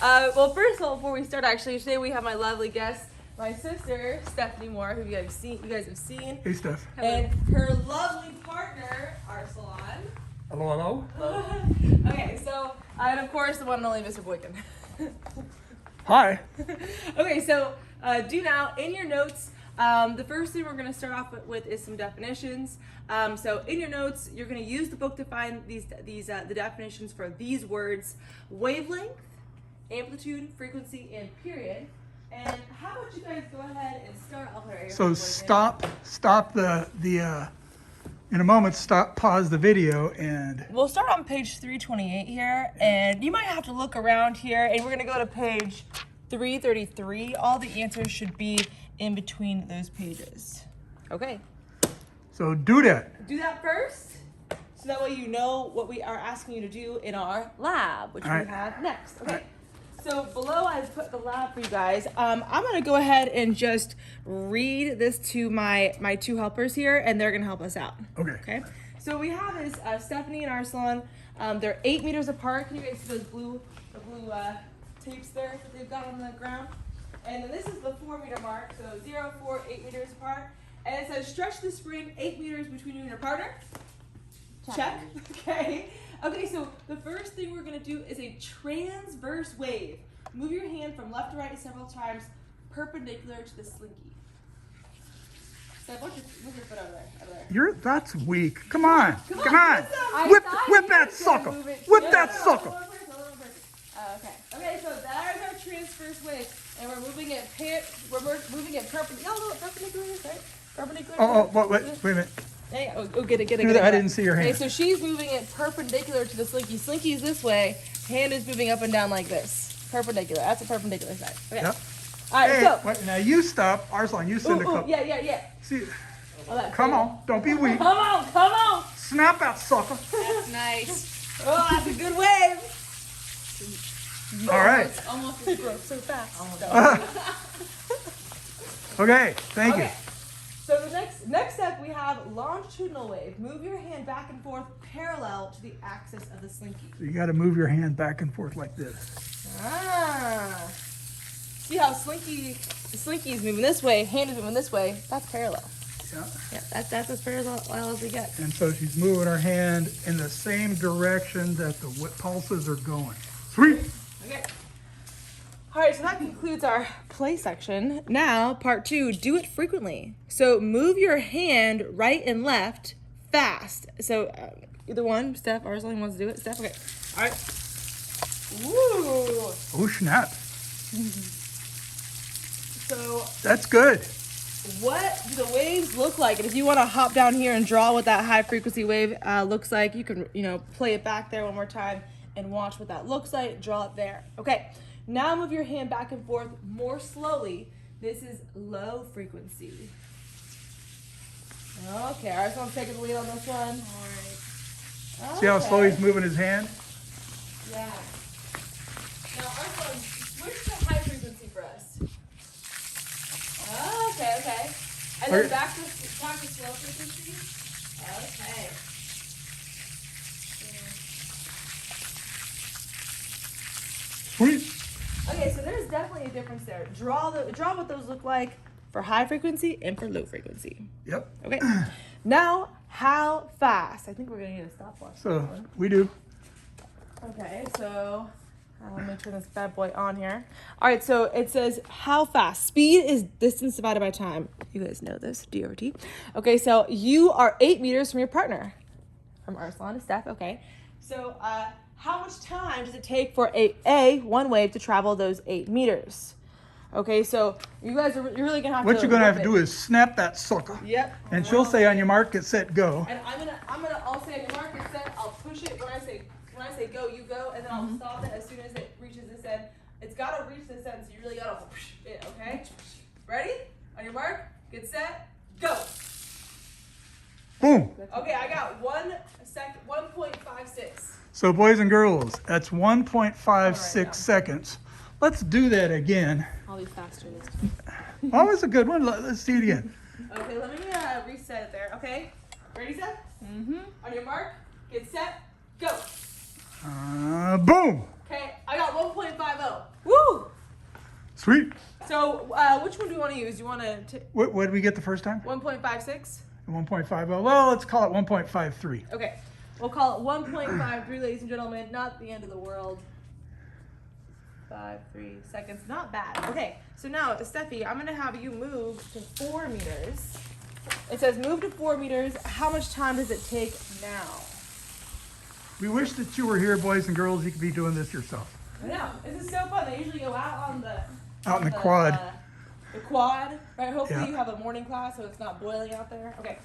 Well, first of all, before we start, actually, today we have my lovely guest, my sister, Stephanie Moore, who you guys have seen. Hey, Steph. And her lovely partner, Arsalan. Hello, hello. Okay, so, and of course, the one and only Mr. Boykin. Hi. Okay, so do now, in your notes, the first thing we're going to start off with is some definitions. So in your notes, you're going to use the book to find the definitions for these words: wavelength, amplitude, frequency, and period. And how about you guys go ahead and start off right here. So stop in a moment, pause the video, and We'll start on page 328 here, and you might have to look around here, and we're going to go to page 333. All the answers should be in between those pages. Okay. so do that. Do that first, so that way you know what we are asking you to do in our lab, which All right. we have next. Okay. All right. So below I've put the lab for you guys. I'm gonna go ahead and just read this to my two helpers here, and they're gonna help us out. Okay. Okay. So we have is Stephanie and Arsalan. They're 8 meters apart. Can you guys see those blue tapes there that they've got on the ground? And then this is the 4 meter mark. So 0, 4, 8 meters apart. And it says stretch the spring 8 meters between you and your partner. Check. Okay. Okay, so the first thing we're going to do is a transverse wave. Move your hand from left to right several times, perpendicular to the slinky. So move your foot over there. That's weak. Come on. Come Come on, on. do something. Whip that sucker. Whip that sucker. Okay. Okay, so there's our transverse wave, and we're moving it perpendicular. Y'all know what perpendicular is, right? Perpendicular. Wait a minute. Hey, oh, get it. I didn't see your hand. Okay, so she's moving it perpendicular to the slinky. Slinky's this way. Hand is moving up and down like this. Perpendicular. That's a perpendicular side. Okay. Yep. All right, Hey, so. wait, now you stop. Arslan, you send a couple. Yeah. See, Oh, that's come cool. on. Don't be weak. Come on. Snap that sucker. That's nice. Oh, that's a good wave. All right. It's almost so fast. Okay. Thank you. Okay. So the next step, we have longitudinal wave. Move your hand back and forth parallel to the axis of the slinky. So you got to move your hand back and forth like this. See how the slinky is moving this way, hand is moving this way. That's parallel. Yeah. Yeah, that's as parallel as we get. And so she's moving her hand in the same direction that the pulses are going. Sweet. Okay. All right, so that concludes our play section. Now, part 2, do it frequently. So move your hand right and left fast. So either one, Steph, Arsalan wants to do it. Steph, okay. All right. Woo. Oh, snap. So That's good. what do the waves look like? And if you want to hop down here and draw what that high frequency wave looks like, you can, play it back there one more time and watch what that looks like. Draw it there. Okay. Now move your hand back and forth more slowly. This is low frequency. Okay, Arsalan's taking the lead on this one. All right. See how slow he's moving his hand? Yeah. Now, Arsalan, switch to high frequency for us. Okay. And then back to slow frequency. Okay. Sweet. Okay, so there's definitely a difference there. Draw what those look like for high frequency and for low frequency. Yep. Okay. Now, how fast? I think we're gonna need a stopwatch. So we do. Okay, so let me turn this bad boy on here. All right, so it says how fast. Speed is distance divided by time. You guys know this, D over T. Okay, so you are 8 meters from your partner. From Arsalan to Steph, okay. So how much time does it take for one wave to travel those 8 meters? Okay, so you're really gonna have What to. you're gonna have to whip do is snap that sucker. Yep. And she'll say on your mark, get set, go. And I'll say on your mark, get set. I'll push it when I say go, you go, and then I'll stop it as soon as it reaches this end. It's gotta reach this end, so you really gotta push it. Okay. Ready? On your mark, get set, go. Boom. Okay, I got 1.56. So boys and girls, that's 1.56 All right, seconds. Let's do that again. I'll be faster this time. Oh, that was a good one. Let's see it again. Okay, let me reset it there. Okay, ready, Seth? Mm-hmm. On your mark, get set, go. Boom. Okay, I got 1.50. Sweet. So which one do you want to use? Do you want to What did we get the first time? 1.56? 1.5. Well, let's call it 1.53. Okay, we'll call it 1.53, ladies and gentlemen. Not the end of the world. 3 seconds, not bad. Okay, so now Steffi, I'm gonna have you move to 4 meters. It says move to 4 meters. How much time does it take now? We wish that you were here, boys and girls. You could be doing this yourself. I know, this is so fun. They usually go out on the Out in the quad. The quad, right? Hopefully Yeah. you have a morning class so it's not boiling out there. Okay.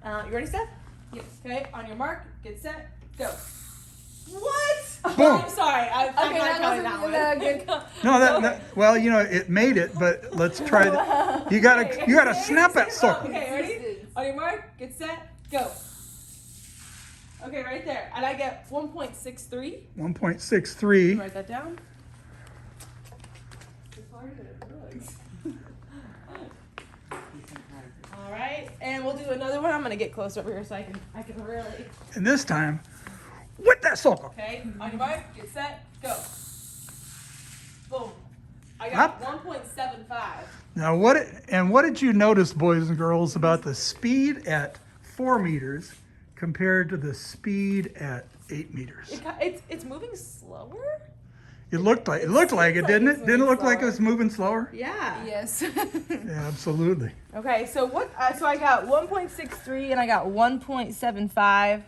You ready, Steph? Yes. Okay, on your mark, get set, go. What? Boom. I'm sorry. I'm not counting that one. No, well, you know, it made it, but let's try that. You gotta snap that sucker. Okay, ready? On your mark, get set, go. Okay, right there. And I get 1.63. 1.63. Write that down. All right, and we'll do another one. I'm gonna get closer over here so I can really. And this time, with that sucker. Okay, on your mark, get set, go. Boom. I got Up. 1.75. Now, what did you notice, boys and girls, about the speed at 4 meters compared to the speed at 8 meters? It's moving slower. It looked like it, didn't it? Didn't it look like it was moving slower? Yeah. Yes. Yeah, absolutely. Okay, so what? So I got 1.63 and I got 1.75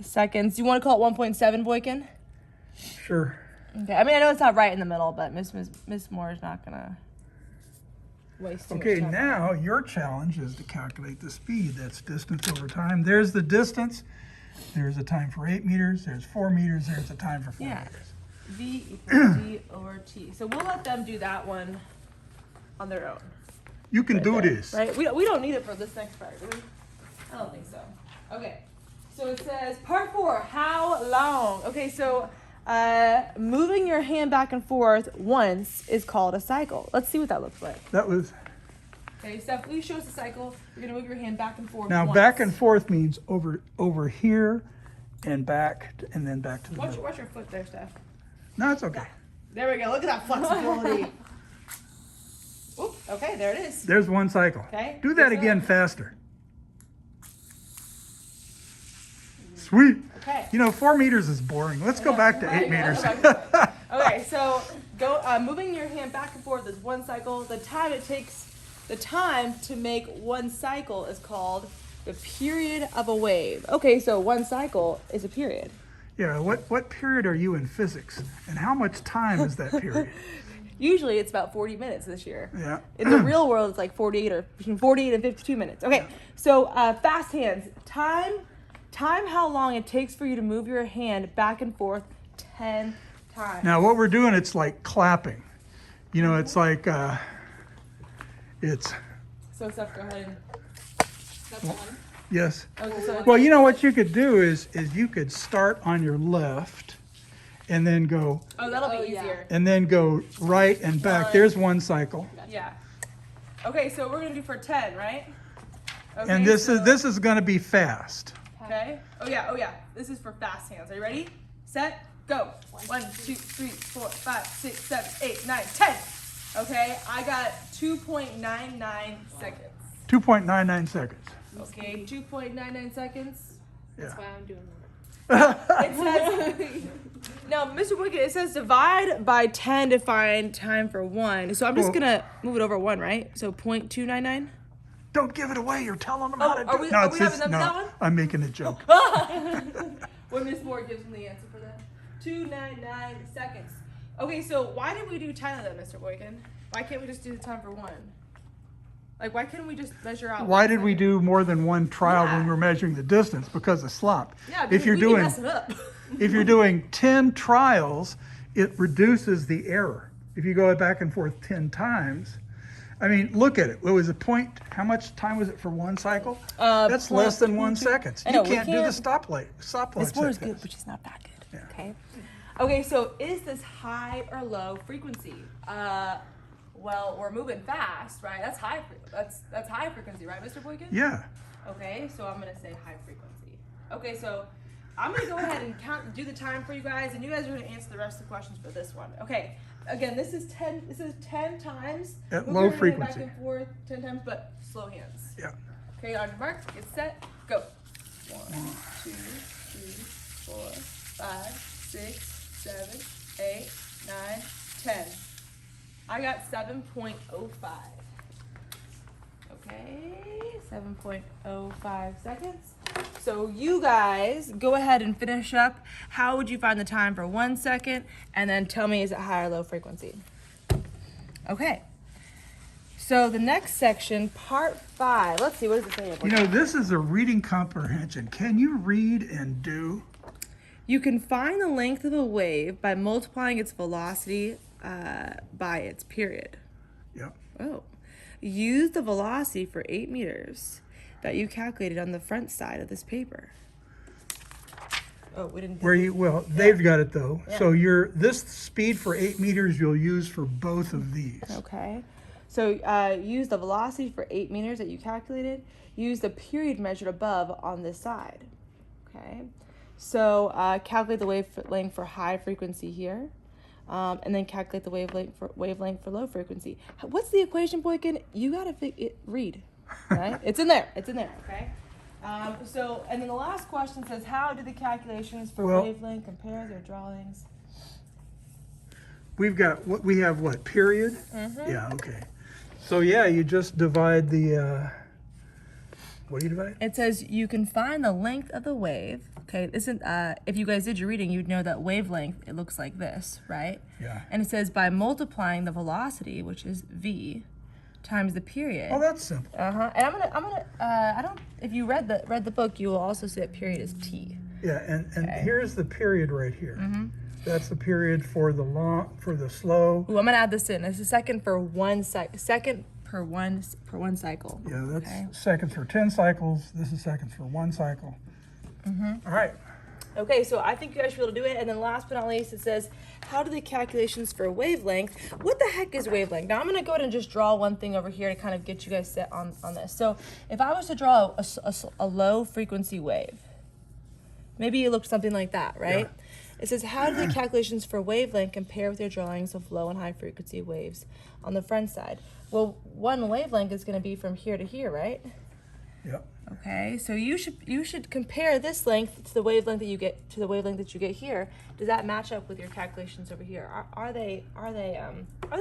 seconds. Do you want to call it 1.7, Boykin? Sure. Okay. I mean, I know it's not right in the middle, but Miss Moore is not gonna waste too Okay, much time. now your challenge is to calculate the speed. That's distance over time. There's the distance. There's a time for 8 meters. There's 4 meters. There's a time for 4 Yeah. meters. V equals D over T. So we'll let them do that one on their own. You can do there, this. Right? We don't need it for this next part, do we? I don't think so. Okay. So it says part 4, how long? Okay, so moving your hand back and forth once is called a cycle. Let's see what that looks like. That was Okay, Steph, please show us the cycle. You're gonna move your hand back and forth. now once. back and forth means over here and back and then back to the middle. Watch your foot there, Steph. No, it's okay. There we go. Look at that flexibility. Oop, okay, there it is. There's one cycle. Okay. Do that Good again job. faster. Sweet. Okay. You know, 4 meters is boring. Let's go back to 8 meters. Okay, so go moving your hand back and forth is one cycle. The time to make one cycle is called the period of a wave. Okay, so one cycle is a period. Yeah, what period are you in physics? And how much time is that period? Usually it's about 40 minutes this year. Yeah. In the real world, it's like 48 or between 48 and 52 minutes. Okay, so fast hands. Time how long it takes for you to move your hand back and forth 10 times. Now what we're doing, it's like clapping. You know, it's like it's So Steph, go ahead and that's one. yes. Okay, so Well, you know what you could do is you could start on your left and then go that'll be Oh, yeah. easier. and then go right and back. There's one cycle. Yeah. Okay, so we're gonna do for 10, right? Okay, And this so- is going to be fast. Okay. Oh yeah. This is for fast hands. Are you ready? Set. Go. 1, 2, 3, 4, 5, 6, 7, 8, 9, 10. Okay, I got 2.99 seconds. 2.99 seconds. Okay, 2.99 seconds. Yeah. That's why I'm doing It says now, Mr. Wicked, it says divide by 10 to find time for 1. So I'm just Well- gonna move it over 1, right? So 0.299. Don't give it away. You're telling them Oh, how to do are we- it. are it's we having just- that one? I'm making a joke. When Miss Moore gives them the answer for that. 299 seconds. Okay, so why did we do 10 of them, Mr. Boykin? Why can't we just do the time for 1? Like, why couldn't we just measure out? Why 1 did we second? do more than one trial when Yeah. we're measuring the distance? Because of slop. Yeah, if because you're we can doing mess it up. if you're doing 10 trials, it reduces the error. If you go back and forth 10 times, I mean, look at it. What was the point? How much time was it for one cycle? That's less than 1 second. I You know, we can't do the can't- stopwatch. Miss Moore is that good, fast. but she's not that good. Yeah. Okay. Okay, so is this high or low frequency? Well, we're moving fast, right? That's high. That's high frequency, right, Mr. Boykin? Yeah. Okay, so I'm gonna say high frequency. Okay, so I'm gonna go ahead and do the time for you guys, and you guys are gonna answer the rest of the questions for this one. Okay. Again, this is 10 times. At We're low gonna go frequency. Back and forth 10 times, but slow hands. Yeah. Okay, on your mark, get set, go. 1, 2, 3, 4, 5, 6, 7, 8, 9, 10. I got 7.05. Okay, 7.05 seconds. So you guys go ahead and finish up. How would you find the time for 1 second? And then tell me, is it high or low frequency? Okay. So the next section, part 5. Let's see, what does it say? You know, this is a reading comprehension. Can you read and do? You can find the length of a wave by multiplying its velocity by its period. Yep. Oh. Use the velocity for 8 meters that you calculated on the front side of this paper. Oh, we didn't. They've got it though. Yeah. So this speed for 8 meters you'll use for both of these. Okay. So use the velocity for 8 meters that you calculated. Use the period measured above on this side. Okay. So calculate the wavelength for high frequency here. And then calculate the wavelength for low frequency. What's the equation, Boykin? You gotta read, right? It's in there. It's in there. Okay. And then the last question says, how do the calculations for wavelength compare their drawings? We have what period? Mm-hmm. Yeah. Okay. So yeah, you just divide the. What do you divide? It says you can find the length of the wave. Okay, if you guys did your reading, you'd know that wavelength, it looks like this, right? Yeah. And it says by multiplying the velocity, which is v, times the period. Oh, that's simple. And I don't. If you read the book, you will also see that period is t. Yeah, and here's the period right here. Mm-hmm. That's the period for the slow. Ooh, I'm gonna add this in. It's a second for second per one cycle. Yeah, that's seconds for 10 cycles. This is seconds for 1 cycle. Mm-hmm. All right. Okay, so I think you guys should be able to do it. And then last but not least, it says, how do the calculations for wavelength? What the heck is wavelength? Now I'm gonna go ahead and just draw one thing over here to kind of get you guys set on this. So if I was to draw a low frequency wave, maybe it looked something like that, right? Yeah. It says, how do the calculations for wavelength compare with your drawings of low and high frequency waves on the front side? Well, one wavelength is gonna be from here to here, right? Yep. Okay, so you should compare this length to the wavelength that you get here. Does that match up with your calculations over here? Are they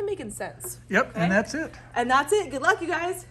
making sense? Yep, okay? and that's it. And that's it. Good luck, you guys.